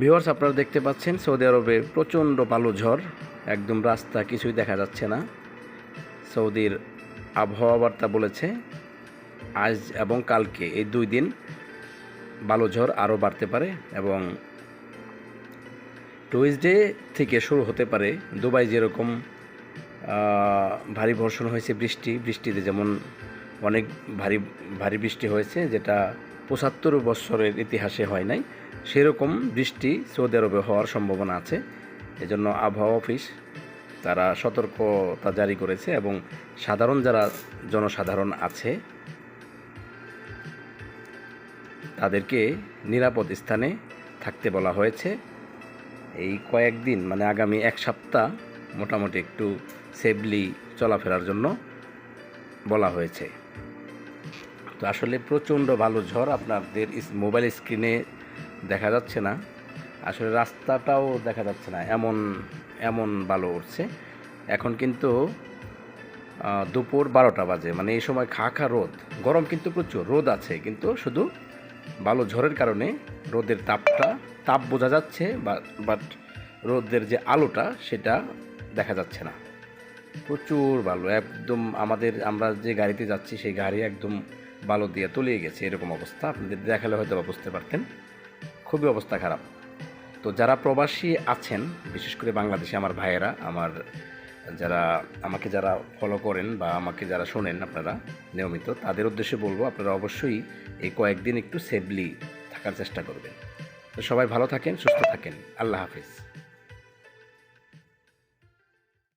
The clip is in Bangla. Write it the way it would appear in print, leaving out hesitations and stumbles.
ভিউয়ার্স, আপনারা দেখতে পাচ্ছেন সৌদি আরবে প্রচণ্ড বালু ঝড়, একদম রাস্তা কিছুই দেখা যাচ্ছে না। সৌদির আবহাওয়া বার্তা বলেছে আজ এবং কালকে এই 2 দিন বালু ঝড় আরও বাড়তে পারে এবং টুইসডে থেকে শুরু হতে পারে দুবাই যেরকম ভারী বর্ষণ হয়েছে, বৃষ্টিতে যেমন অনেক ভারী ভারী বৃষ্টি হয়েছে, যেটা 75 বছরের ইতিহাসে হয় নাই, সেরকম বৃষ্টি সৌদি আরবে হওয়ার সম্ভাবনা আছে। এজন্য আবহাওয়া অফিস তারা সতর্কতা জারি করেছে এবং যারা জনসাধারণ আছে তাদেরকে নিরাপদ স্থানে থাকতে বলা হয়েছে। এই কয়েকদিন মানে আগামী 1 সপ্তাহ মোটামুটি একটু সেফলি চলাফেরার জন্য বলা হয়েছে। তো আসলে প্রচণ্ড ভালো ঝড় আপনাদের মোবাইল স্ক্রিনে দেখা যাচ্ছে না, আসলে রাস্তাটাও দেখা যাচ্ছে না, এমন ভালো উঠছে। এখন কিন্তু দুপুর 12টা বাজে, মানে এই সময় খা রোদ, গরম কিন্তু প্রচুর, রোদ আছে কিন্তু শুধু ভালো ঝড়ের কারণে রোদের তাপ বোঝা যাচ্ছে, বাট রোদের যে আলোটা সেটা দেখা যাচ্ছে না। প্রচুর ভালো, একদম আমরা যে গাড়িতে যাচ্ছি সেই গাড়ি একদম বালু দিয়ে তলিয়ে গেছে, এরকম অবস্থা। আপনাদের দেখালে হয়তো বা বুঝতে পারতেন, খুবই অবস্থা খারাপ। তো যারা প্রবাসী আছেন, বিশেষ করে বাংলাদেশে আমার ভাইয়েরা, আমাকে যারা ফলো করেন বা আমাকে যারা শোনেন আপনারা নিয়মিত, তাদের উদ্দেশ্যে বলবো আপনারা অবশ্যই এই কয়েকদিন একটু সেফলি থাকার চেষ্টা করবেন। তো সবাই ভালো থাকেন, সুস্থ থাকেন। আল্লাহ হাফিজ।